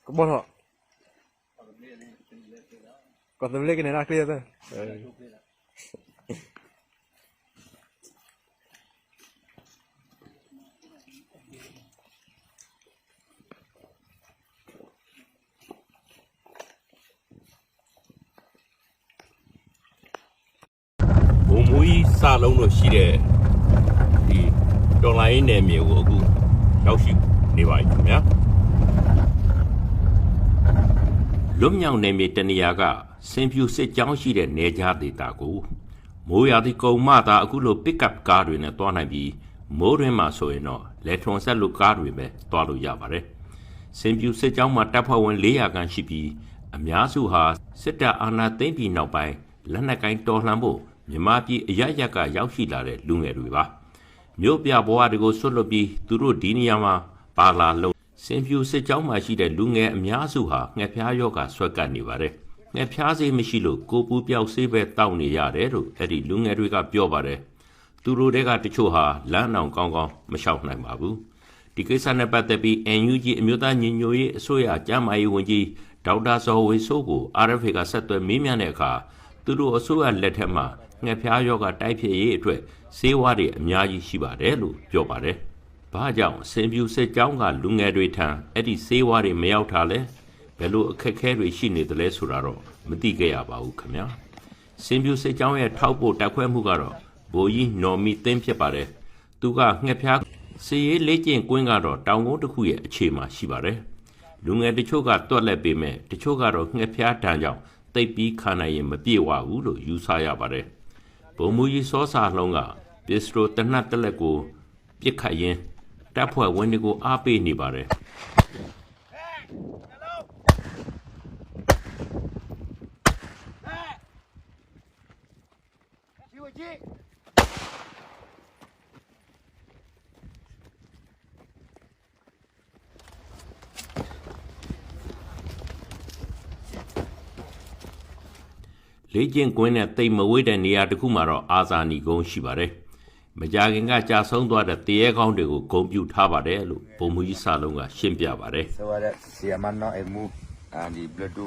Có bọn họ còn tấm lên cái này là clear thôi. Mũi xa lâu rồi xí để thì trong lại nè miệng của cô giáo sư đi vậy nhé. Lúc nhau nè miệng tên nhà cả xem phiêu sẽ giáo sư để nè ra để ta cô mỗi ngày thì câu mà ta cô lo pick up car rồi nè toàn này bị mỗi người mà soi nó lấy thằng sẽ lúc car rồi bé toàn lo giả vậy xem phiêu sẽ giáo mà đáp hoa vấn lý à cái gì bị nhà số ha sẽ ra anh tên bị nào bài lần này cái to lắm bộမြန်မာပြည်အရရက်ကရောက်ရှိလာတဲ့လူငယ်တွေပါမြို့ပြဘဝတွေကိုဆွတ်လွတ်ပြီးသူတို့ဒီနေရာမှာပါလာလို့စင်ဖြူစစ်ကြောင်းမှာရှိတဲ့လူငယ်အများစုဟာငှက်ဖျားယောဂဆွဲကပ်နေပါတယ်ငှက်ဖျားဆေးမရှိလို့ကိုပူပြောက်ဆေးပဲတောက်နေရတယ်လို့အဲ့ဒီလူငယ်တွေကပြောပါတယ်သူတို့တွေကတချို့ဟာလမ်းအောင်ကောင်းကောင်းမလျှောက်နိုင်ပါဘူးဒီကိစ္စနဲ့ပတ်သက်ပြီး NUG အမျိုးသားညီညွတ်ရေးအစိုးရကျန်းမာရေးဝန်ကြီးဒေါက်တာဇော်ဝေဆိုးကို RFA ကဆက်သွယ်မေးမြန်းတဲ့အခါသူတို့အစိုးရလက်ထက်မှာငှက်ဖျားယောဂတိုက်ဖြစ်ရေးအတွက်ဆေးဝါးတွေအများကြီးရှိပါတယ်လို့ပြောပါတယ်။ဘာကြောင့်စင်ဖြူစစ်ကြောင်းကလူငယ်တွေထံအဲ့ဒီဆေးဝါးတွေမရောက်တာလဲဘယ်လိုအခက်အခဲတွေရှိနေသလဲဆိုတာတော့မသိခဲ့ရပါဘူးခင်ဗျာ။စင်ဖြူစစ်ကြောင်းရဲ့ထောက်ပို့တိုက်ခွဲမှုကတော့ဘိုးကြီးနော်မီသိန်းဖြစ်ပါတယ်။သူကငှက်ဖျားဆေးရေးလေ့ကျင့်ကွင်းကတော့တောင်ကုန်းတစ်ခုရဲ့အခြေမှာရှိပါတယ်။လူငယ်တချို့ကတွက်လက်ပေမဲ့တချို့ကတော့ငှက်ဖျားတန်းကြောင့်သိပ်ပြီးခံနိုင်ရင်မပြေဝဘူးလို့ယူဆရပါတယ်။ဘုံမူကြီးစောစာလုံးကပစ္စတိုတနတ်တက်လက်ကိုပြစ်ခတ်ရင်းတပ်ဖွဲ့ဝင်တွေကိုအားပေးနေပါတယ်။လေ့ကျင့်ကွင်းနဲ့တိတ်မဝေးတဲ့နေရာတစ်ခုမှာတော့အာဇာနည်ကုန်းရှိပါတယ်။မကြာခင်ကကြာဆုံးသွားတဲ့တရေကောင်းတွေကိုဂုဏ်ပြုထားပါတယ်လို့ဘုံမူကြီးစာလုံးကရှင်းပြပါတယ်။ ဆိုရတဲ့ဆီယမန်နော်အမှုဒီဘလဒူ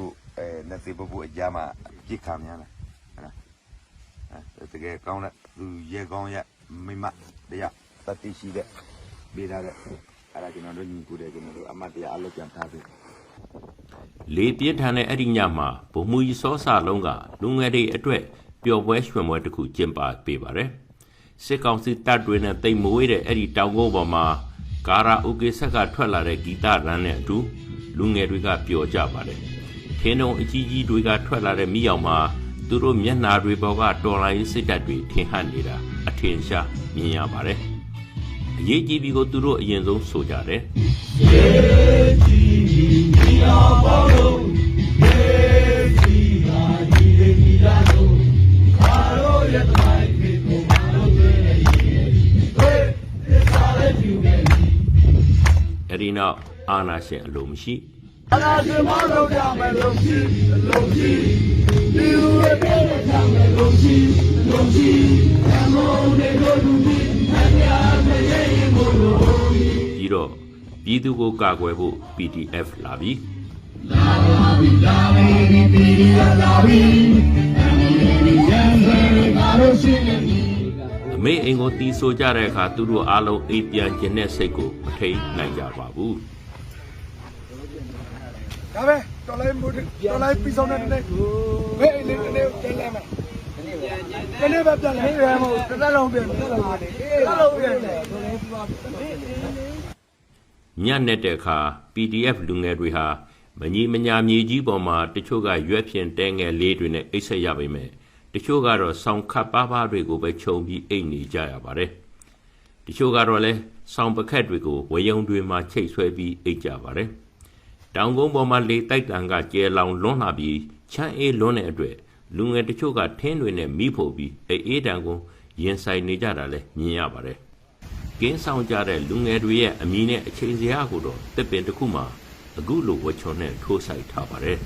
နေတိပပူအကြမှာပြစ်ခါများလားတကယ်ကောင်းတဲ့သူရေကောင်းရမိမတရားတတိရှိတဲ့ပေးထားတဲ့အဲ့ဒါကျွန်တော်တို့ညီကိုတယ်ကျွန်တော်တို့အမတ်တရားအလုပ်ပြန်ထားပြီလေပြင်းထန်တဲ့အဲ့ဒီညမှာဘုံမူကြီးစောစာလုံးကလူငယ်တွေအတွက်ပျော်ပွဲရွှင်ပွဲတစ်ခုကျင်းပပေးပါတယ်။စစ်ကောင်စီတပ်တွေနဲ့တိတ်မဝေးတဲ့အဲ့ဒီတောင်ကုန်းပေါ်မှာကာရာအိုကေဆက်ကထွက်လာတဲ့ဂီတရန်နဲ့အတူလူငယ်တွေကပျော်ကြပါတယ်။ထင်းတုံအကြီးကြီးတွေကထွက်လာတဲ့မိအောင်မှာသူတို့မျက်နှာတွေပေါ်ကတော်လိုင်းစစ်တပ်တွေထင်ဟပ်နေတာအထင်ရှားမြင်ရပါတယ်။အရေးကြီးပြီးကိုသူတို့အရင်ဆုံးဆိုကြတယ်။အဲ့ဒီနောက်အာနာရှင်အလိုမရှိ ပြီးတော့ပြည်သူကိုကာကွယ်ဖို့ PDF လာပြီအမေအိမ်ကိုတီးဆိုကြတဲ့အခါသူတို့အားလုံးအိမ်ပြန်ခြင်းတဲ့စိတ်ကိုမထိန်နိုင်ကြပါဘူး ဒါပဲတော်လိုက်မှုတော်လိုက်ပြီးဆုံးတဲ့နေ့ဘယ်လေးနေ့ပြန်လဲမယ်ဒီနေ့ပဲပြန်လဲရမဟုတ်တစ်လုံးပြန်တစ်လုံးပြန်ညနေတဲ့အခါ PDF လူငယ်တွေဟာမကြီးမညာမြေကြီးပေါ်မှာတချို့ကရွက်ဖြင်တဲငယ်လေးတွေနဲ့အိတ်ဆက်ရပါမယ်တချို့ကတော့ဆောင်းခတ်ပါးပါးတွေကိုပဲခြုံပြီးအိတ်နေကြရပါတယ်တချို့ကတော့လည်းဆောင်းပခက်တွေကိုဝယုံတွေမှာချိတ်ဆွဲပြီးအိတ်ကြပါတယ်တောင်ကုန်းပေါ်မှာလေတိုက်တန်ကကျဲလောင်လွန်းလာပြီးချမ်းအေးလွန်းတဲ့အတွက်လူငယ်တချို့ကထင်းတွေနဲ့မိဖို့ပြီးအေးတန်ကိုရင်ဆိုင်နေကြတာလည်းမြင်ရပါတယ်ကင်းဆောင်ကြတဲ့လူငယ်တွေရဲ့အမည်နဲ့အချိန်စရာကိုတော့တစ်ပင်တစ်ခုမှာအခုလိုဝချွန်နဲ့ထိုးဆိုင်ထားပါတယ်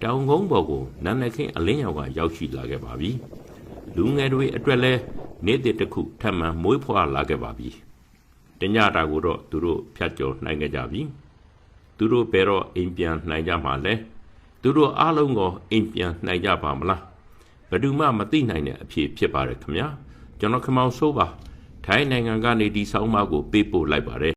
တောင်ကုန်းပေါ်ကိုနန်းနခင်းအလင်းရောင်ကရောက်ရှိလာခဲ့ပါပြီလူငယ်တွေအတွက်လည်းနေ့တစ်ခုထပ်မံမွေးဖွားလာခဲ့ပါပြီတညတာကိုတော့သူတို့ဖြတ်ကျော်နိုင်ကြပြီသူတို့ဘယ်တော့အိမ်ပြန်နိုင်ကြမှာလဲသူတို့အားလုံးကိုအိမ်ပြန်နိုင်ကြပါမလားဘယ်သူမှမသိနိုင်တဲ့အဖြစ်ဖြစ်ပါတယ်ခင်ဗျာကျွန်တော်ခမောင်ဆိုးပါထိုင်းနိုင်ငံကနေဒီဆောင်းပါးကိုပေးပို့လိုက်ပါတယ်